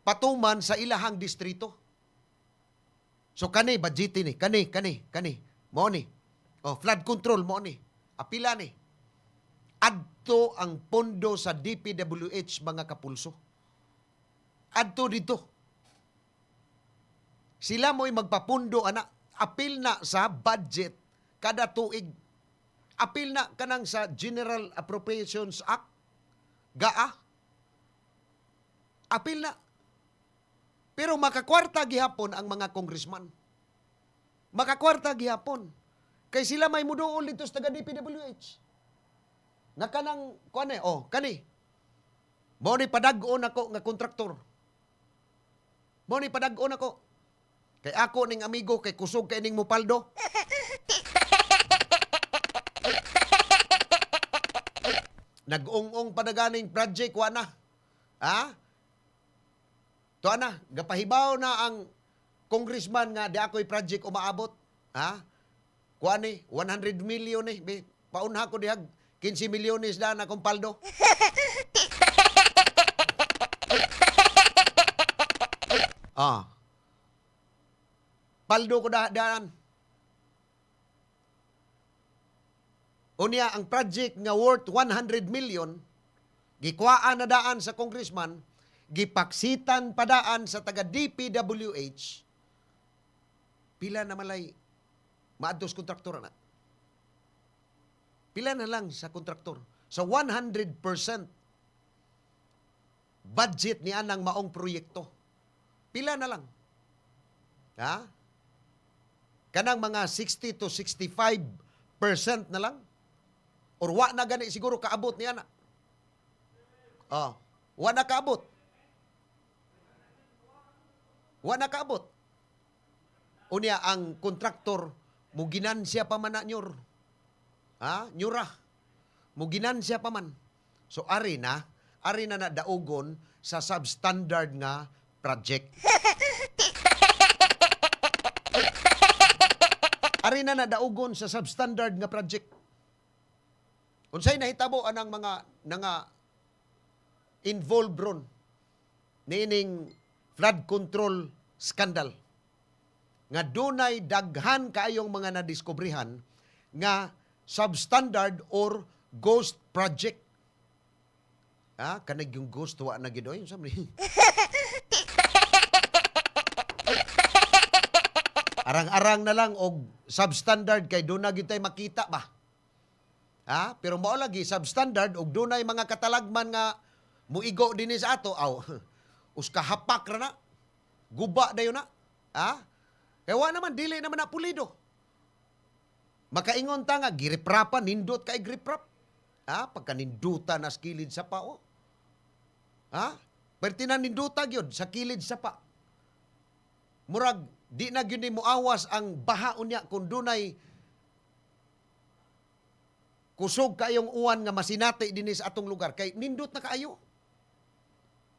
patuman sa ilahang distrito. So kani budget ni, kani mo ni. Flood control mo ni. Apila ni. Adto ang pondo sa DPWH mga kapulso. Adto dito. Sila mo'y magpapundo apil na sa budget kada tuig. Apil na kanang sa General Appropriations Act. GAA. Apil na. Pero makakwarta gihapon ang mga congressman. Makakwarta gihapon. Kay sila may muduol dito sa taga DPWH. Nga kanang, kani. Mo ni padag-on ako nga kontraktor. Mo ni padag-on ako. Kay ako ning amigo, kay kusog kay ning mupaldo. Nag-ung-ung padaganing project, wana. To gapahibaw na ang congressman nga di ako'y project umaabot. Kuani, 100 million paunha ko dihag 15 milyones na akong paldo. Paldo ko daan. Unya ang project nga worth 100 million, gikuhaan na daan sa congressman, gipaksitan padaan sa taga DPWH, pila na malay maadtos kontraktor na. Pila na lang sa kontraktor. Sa 100% budget ni anang maong proyekto. Pila na lang. Ha? Kanang mga 60 to 65% na lang. Or wa na gani siguro kaabot ni ana. Wa na kaabot. Wa na kaabot. Unya ang kontraktor muginan siya pa man na nyor. Nyura. Muginan siya pa man. So ari na daugon sa substandard nga project. Ari na daugon sa substandard nga project. Unsay nahitabo anang mga involved ron niining flood control scandal nga dunay daghan kaayong mga nadiskubrihan nga substandard or ghost project. Kanag yung ghost wa na gid oy unsa man ni? Arang-arang na lang og substandard kay do na gyud tay makita ba. Pero mao lagi substandard og dunay mga katalagman nga muigo dinhi sa ato uska hapak ra na. Guba dayon na. Kaya wa naman dili naman na pulido. Makaingon ta nga giriprapan nindot kay griprap. Pagka ninduta na sa kilid sa pao. Pertinan ninduta gyud sa kilid sa pa. Murag di na gyud ni moawas ang baha unya kun dunay kusog kayong uwan nga masinati dinhi sa atong lugar kay nindot na kaayo.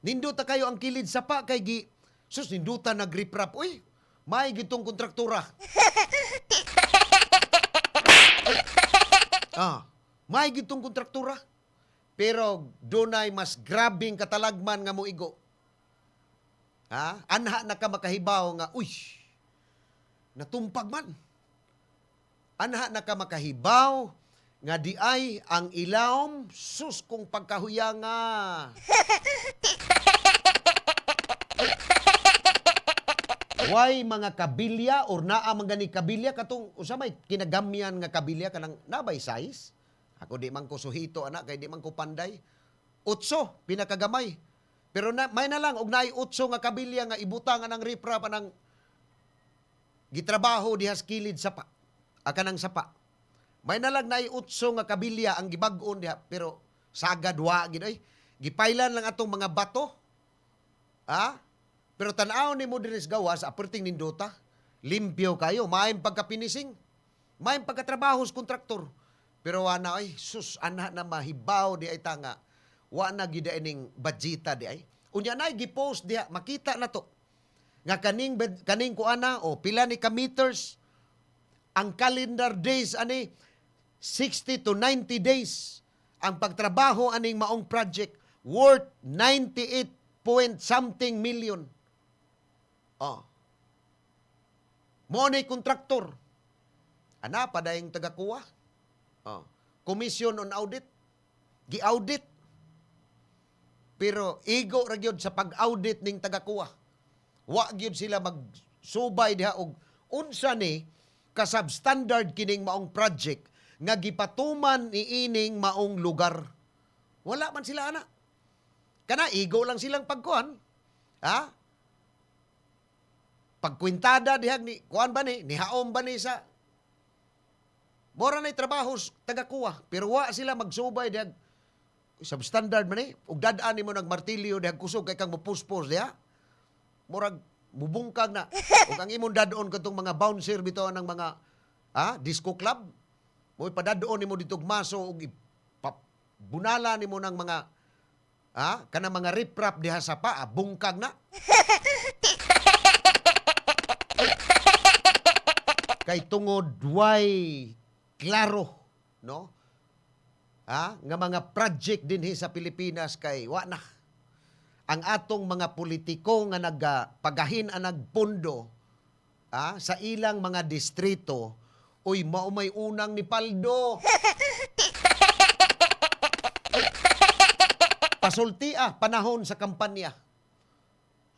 Nindot na kayo ang kilid sa pa kay ninduta na griprap. Uy, may gitong kontraktura. May gitong kontraktura. Pero dunay mas grabing katalagman nga moigo. Anha na ka makahibaw nga, natumpag man. Anha na ka makahibaw nga di ay ang ilawom sus kung pagkahuyanga. Way mga kabilya or naa mga ni kabilya katong usamay kinagamyan nga kabilya kanang nabay size. Ako di man ko suhito anak kay di man ko panday. 8 pinakagamay. Pero may na lang og naay 8 nga kabilya nga ibutangan ang ripra pa ng gitrabaho diha sa kilid sapa. Kanang sapa. May na lang naay 8 nga kabilya ang gibag-on diha pero sagad wa gid ay. Gipailan lang atong mga bato. Pero tan-aw ni mo diri sa gawas aperting nindota. Limpyo kayo, maayong pagkapinising. Maayong pagkatrabaho sa kontraktor. Pero ana ay sus ana na mahibaw di ay tanga. Wa na gid ining budgeta di ay. Unya na gi-post diha makita na to. Nga kaning kuana pila ni ka meters ang calendar days ani 60 to 90 days ang pagtrabaho aning maong project worth 98 point something million. Mo ni kontraktor. Ana pa dayong tagakuha. Commission on audit. Gi-audit. Pero igo ra gyud sa pag-audit ning tagakuha. Wa gyud sila magsubay diha og unsa ni ka substandard kining maong project nga gipatuman niining maong lugar. Wala man sila ana. Kana igo lang silang pagkuhan. Pagkwintada dihag ni kuan ba ni haom ba ni sa mora na trabaho tagakuha pero wa sila magsubay dihag substandard man ni ug dad-an nimo nagmartilyo dihag kusog kay kang mopuspos diha murag mubungkag na ug ang imong dadon katong mga bouncer bitaw ng mga disco club mo padadon nimo dito maso ug bunala nimo ng mga kana mga riprap diha sa pa bungkag na. Kay tungod way klaro no nga mga project dinhi sa Pilipinas kay wa na ang atong mga politiko nga nagpagahin ang nagpundo sa ilang mga distrito mao may unang ni paldo. Pasulti panahon sa kampanya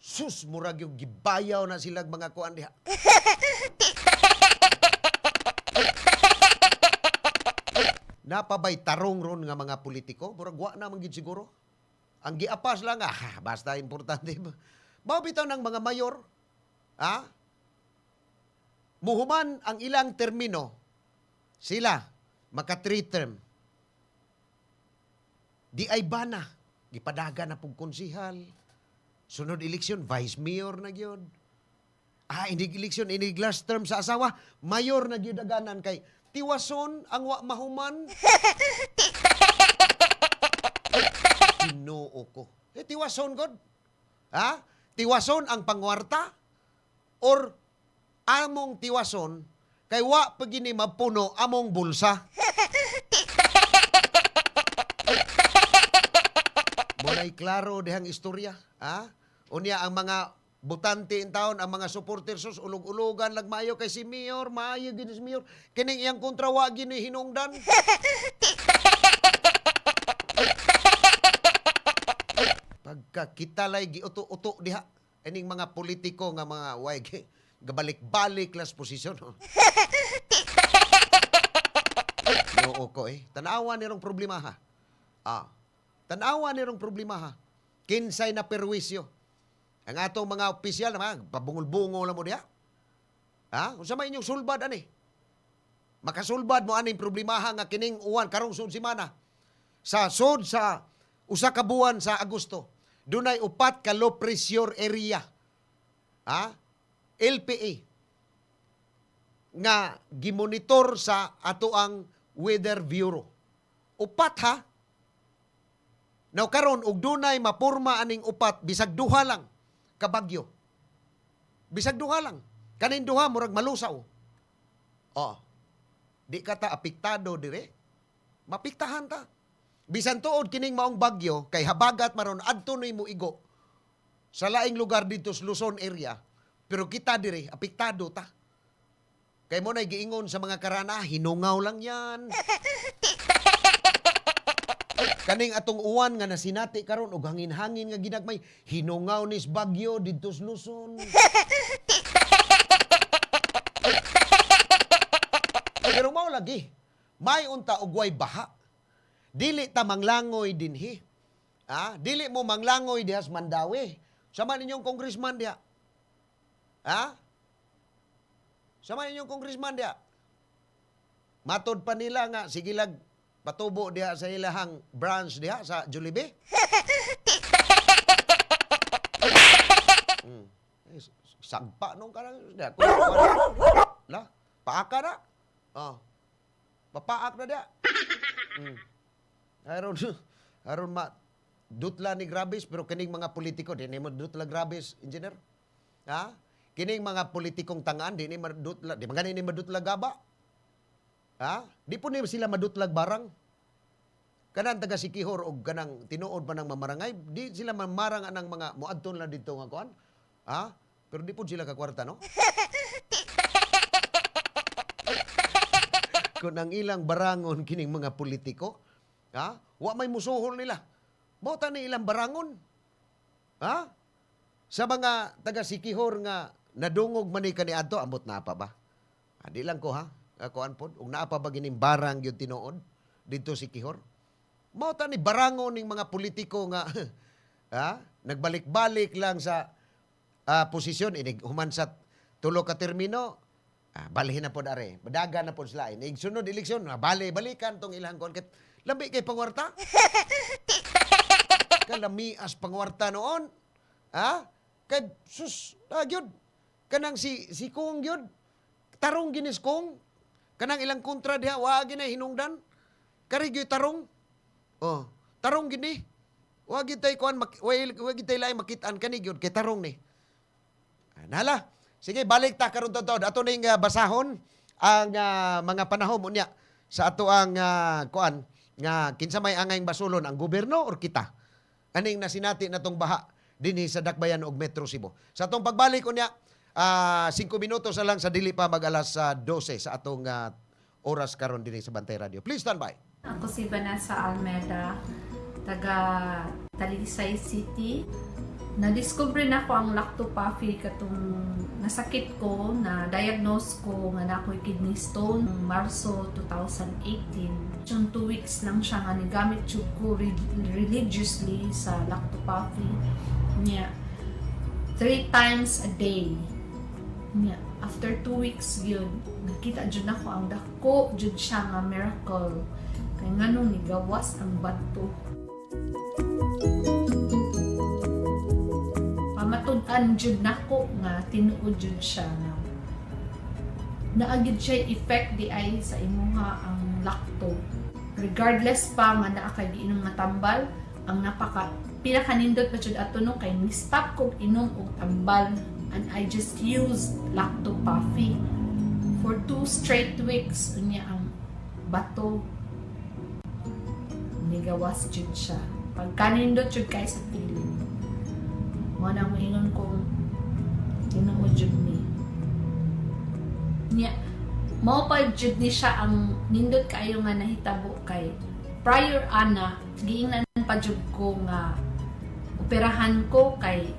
Sus, murag yung gibayaw na silang mga kuan diha. Napabay tarong ron nga mga politiko, murag wa na man gid siguro. Ang giapas lang, basta importante. Mao bitaw ng mga mayor, muhuman ang ilang termino, sila, maka 3 term. Di ay bana, gipadaga na pong konsihal. Sunod eleksyon, vice mayor na gyud. Inig eleksyon, inig last term sa asawa, mayor na gyud daganan kay tiwason ang wa mahuman. Ginoo ko. Tiwason god. Tiwason ang pangwarta or among tiwason kay wa pagini mapuno among bulsa. Mulay klaro dihang istorya, unya ang mga butante in taon, ang mga supporters sus ulog-ulogan lag maayo kay si Mayor, maayo gid si Mayor. Kining iyang kontra wa gini hinungdan. Pagka kita lay giuto-uto diha ining mga politiko nga mga way gabalik-balik las posisyon. Oo ko Tanawa nirong problema ha. Tanawa nirong problema ha. Kinsay na perwisyo. Ang atong mga opisyal naman, pabungol-bungol mo diha. Unsa may inyong sulbad ani? Makasulbad mo aning problema ha nga kining uwan karong sud semana. Sa usa ka buwan sa Agosto, dunay 4 ka low pressure area. LPA nga gimonitor sa ato ang Weather Bureau. 4 ha. Now karon og dunay mapurma aning 4 bisag duha lang kabagyo. Bisag duha lang. Kanin duha murag malusaw. Di ka ta apektado dire. Mapiktahan ta. Bisan tuod kining maong bagyo kay habagat maron adto ni mo igo sa laing lugar dito sa Luzon area. Pero kita dire apektado ta. Kay mo nay giingon sa mga karana, hinungaw lang yan. Kaning atong uwan nga nasinati karon og hangin-hangin nga ginagmay, hinungaw nis bagyo didto sa Luzon. Pero mao lagi, may unta og way baha. Dili ta manglangoy dinhi. Dili mo manglangoy diha sa Mandawi. Sama ninyong congressman diha. Sama ninyong congressman diha. Matod pa nila nga sige lag patubo diha sa ilahang branch diha sa Jollibee. Sagpa nung karang diha. La, paaka na. Papaak na diha. Aron dutla ni grabis pero kining mga politiko di ni dutla grabis, engineer. Kining mga politikong tangaan di ni madutla, di magani ni madutla gaba. Di po ni sila madutlag barang. Kanang taga Sikihor o kanang tinuod pa ng mamarangay, di sila mamarang anang mga muadton lang dito nga kuan. Pero di po sila kakwarta, no? Kung ang ilang barangon kining mga politiko, wa may musuhol nila. Bota ni ilang barangon. Sa mga taga Sikihor nga nadungog man ni kaniadto, ambot na pa ba? Di lang ko ha. Kuan pod ug naa pa ba gining barang gyud tinuod dito si Kihor. Mao ta ni barangon ning mga politiko nga nagbalik-balik lang sa posisyon inig human sa tulo ka termino, balhin na pod are. Badaga na pod sila. Inig sunod eleksyon, balikan tong ilang kon ket lambi kay pangwarta. Kalamias pangwarta noon. Kay sus gyud kanang si Kung gyud tarong ginis Kung. Kanang ilang kontra diha, wa gina hinungdan. Kari gyoy tarong. Tarong gini. Wa gitay kuan, wa gitay lain makitaan kani gyud kay tarong ni. Nala. Sige, balik ta karon tod. Ato ning basahon ang mga panahon unya sa ato ang kuan nga kinsa may angay basulon ang gobyerno or kita. Aning nasinati natong baha dinhi sa Dakbayan ug Metro Cebu. Sa atong pagbalik unya 5 minutos na lang sa dili pa mag-alas 12 sa atong oras karon dinhi sa Bantay Radio. Please stand by. Ako si Vanessa Almeda, taga Talisay City. Na-discover na ko ang lactopathy katong nasakit ko, na diagnose ko nga na ako'y kidney stone noong Marso 2018. Yung 2 weeks lang siya nga nigamit jud ko religiously sa lactopathy niya 3 times a day niya. After 2 weeks yun, nakita jud nako ang dako jud siya nga miracle kay nganong nigawas ang bato. Matud-an jud nako nga tinuod jud siya nga naagid siya effect di ay sa imuha ang lacto. Regardless pa nga naa kay giinom nga tambal, ang pinakanindot pa jud ato no kay ni-stop kog inom og tambal, and I just used lactopathy for 2 straight weeks. Unya ang bato nigawas jud siya pagkanindot jud kay sa piling. Mo nang moingon kong tinuod jud ni niya. Mao pa jud ni siya ang nindot kayo nga nahitabo kay prior ana giingnan pa jud ko nga operahan ko kay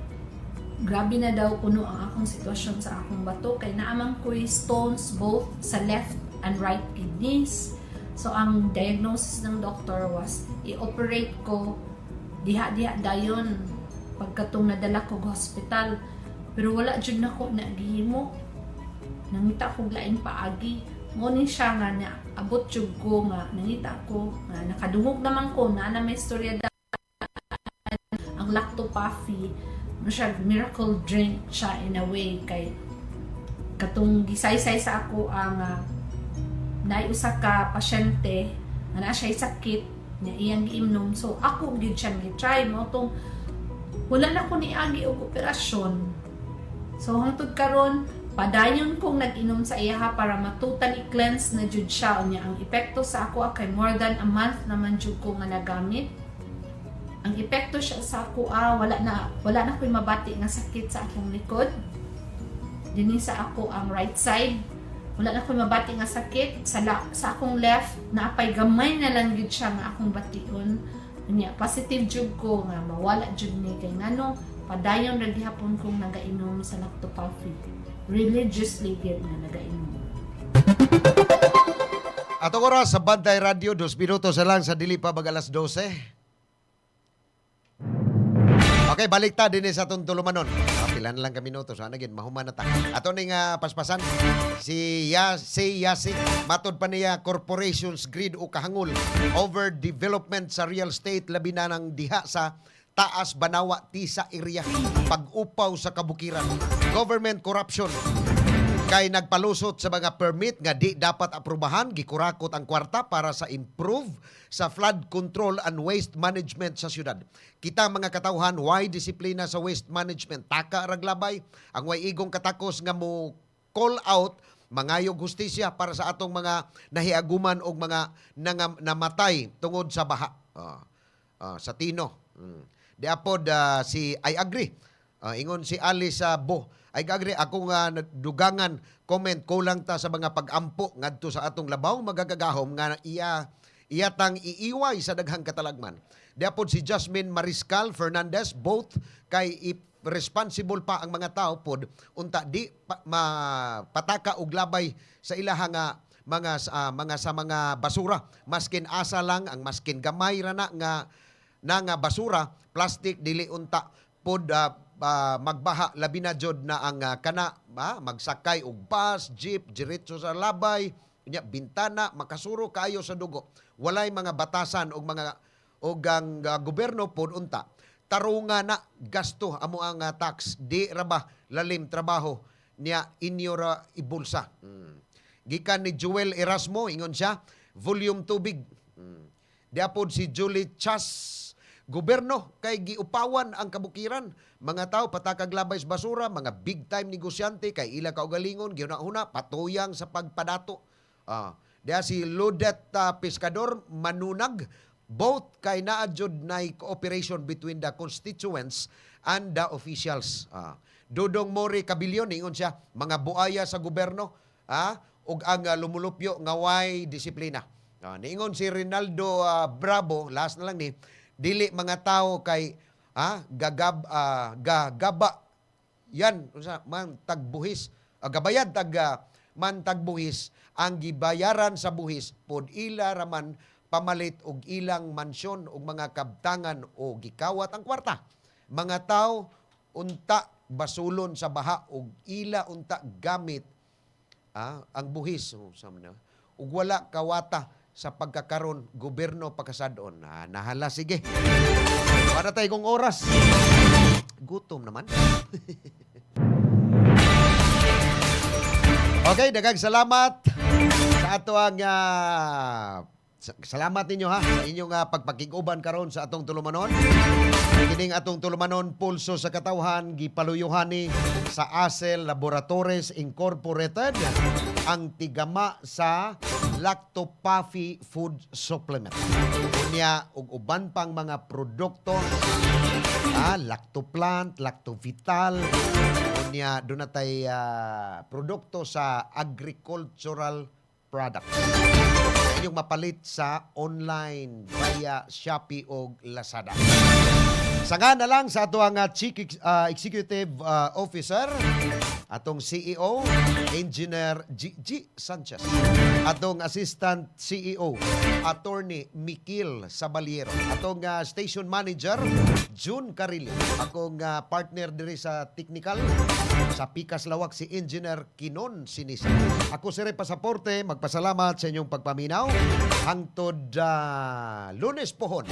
grabe na daw kuno ang akong sitwasyon sa akong bato kay naamang ko'y stones both sa left and right kidneys. So ang diagnosis ng doctor was i-operate ko diha dayon pagkatong nadala ko sa hospital, pero wala jud nako na gihimo. Nangita ko laing paagi. Ngunit siya nga na abot jud ko nga nangita ko nga nakadungog naman ko na may istorya ang lactopathy. No siya miracle drink siya in a way kay katong gisaysay sa ako ang naay usa ka pasyente nga naa siya sakit niya iyang giimnom. So ako gid siya gi-try mo tong wala na ko niagi og operasyon. So hangtod karon padayon kong nag-inom sa iyaha para ma-totally cleanse na jud siya. Unya ang epekto sa ako kay more than a month naman jud ko nga nagamit. Ang epekto siya sa ako wala na ko'y mabati nga sakit sa akong likod. Dinhi sa ako ang right side. Wala na ko'y mabati nga sakit sa akong left. Naapay gamay na lang jud siya nga akong bation. Unya positive jud ko nga mawala jud ni kay ngano padayon ra gihapon kong nagainom sa lactopathy. Religiously gid nga nagainom. Atong oras sa Bantay Radio, 2 minutos na lang sa dili pa mag alas 12. Okay, balik ta din sa atong tulumanon. Pila na lang ka minuto. So, ano gid, mahuman na ta. Ato ning paspasan, si Yasi, matod pa niya corporations greed o kahangul over development sa real estate, labi na ng diha sa Taas Banawa, Tisa area, pag-upaw sa kabukiran, government corruption, kay nagpalusot sa mga permit nga di dapat aprubahan, gikurakot ang kwarta para sa improve sa flood control and waste management sa syudad. Kita mga katawhan, why disiplina sa waste management? Taka raglabay, ang way igong katakos nga mo call out, mangayog hustisya para sa atong mga nahiaguman o mga namatay tungod sa baha. Sa Tino. Diapod si I agree. Ingon si Alice Bo. I agree ako nga dugangan comment kulang ta sa mga pag-ampo ngadto sa atong labaw magagagahom nga iyatang iiway sa daghang katalagman. Diapod si Jasmine Mariscal Fernandez, both kay responsible pa ang mga tao pod unta di pataka og labay sa ilaha nga mga basura, maskin asa lang ang maskin gamay ra na nga basura, plastic dili unta pod magbaha labi na jud na ang magsakay og bus, jeep diretso sa labay, nya bintana makasuro kayo sa dugo. Walay mga batasan og ang gobyerno pod unta tarunga na gasto amo ang tax, di ra ba lalim trabaho niya inyo ra ibulsa. Gikan ni Joel Erasmo, ingon siya, volume tubig. Diapod si Julie Chas, gobyerno kay giupawan ang kabukiran, mga tao patakag labay sa basura, mga big time negosyante kay ila kaugalingon gihuna-huna patuyang sa pagpadato. Diya si Lodet Pescador Manunag, both kay naadjud nay cooperation between the constituents and the officials. Dudong Mori Cabilion, ingon siya, mga buaya sa gobyerno ug ang lumulupyo nga way disiplina. Niingon si Rinaldo Bravo, last na lang ni, dili mga tao kay gagaba yan man tagbuhis gabayad man tagbuhis ang gibayaran sa buhis pod ila raman pamalit og ilang mansyon og mga kabtangan o gikawat ang kwarta. Mga tao unta basulon sa baha og ila unta gamit ang buhis ug wala kawata sa pagkakaron gobyerno pagkasadon. Nahala sige. Para tayo kong oras. Gutom naman. Okay, daghang salamat sa ato ang salamat ninyo sa inyong pagpakig-uban karon sa atong tulumanon. Kining atong tulumanon pulso sa katawhan gipaluyuhan ni sa Acel Laboratories Incorporated ang tigama sa Lactopuffy Food Supplement. Unya ug uban pang mga produkto Lactoplant, Lactovital. Unya doon natay produkto sa agricultural products. Inyong mapalit sa online via Shopee o Lazada. Sanga na lang sa ato ang Chief Executive Officer, atong CEO, Engineer G. Sanchez. Atong Assistant CEO, Attorney Mikil Sabaliero. Atong Station Manager, June Carillo. Akong partner diri sa technical, sa Pikas Lawak, si Engineer Kinon Sinisa. Ako si Pasaporte, magpasalamat sa inyong pagpaminaw. Hangtod Lunes pohon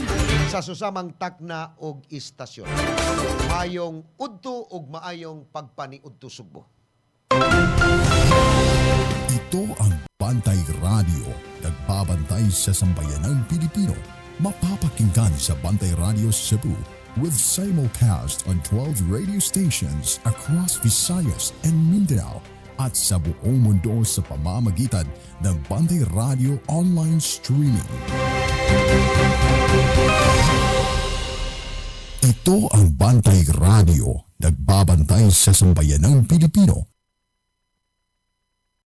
sa susamang takna og istasyon. Maayong udto ug maayong pagpaniudto Sugbo. Ito ang Bantay Radio, nagbabantay sa sambayanang Pilipino. Mapapakinggan sa Bantay Radio Cebu with simulcast on 12 radio stations across Visayas and Mindanao at sa buong mundo sa pamamagitan ng Bantay Radio online streaming. Ito ang Bantay Radio, nagbabantay sa sambayanang Pilipino.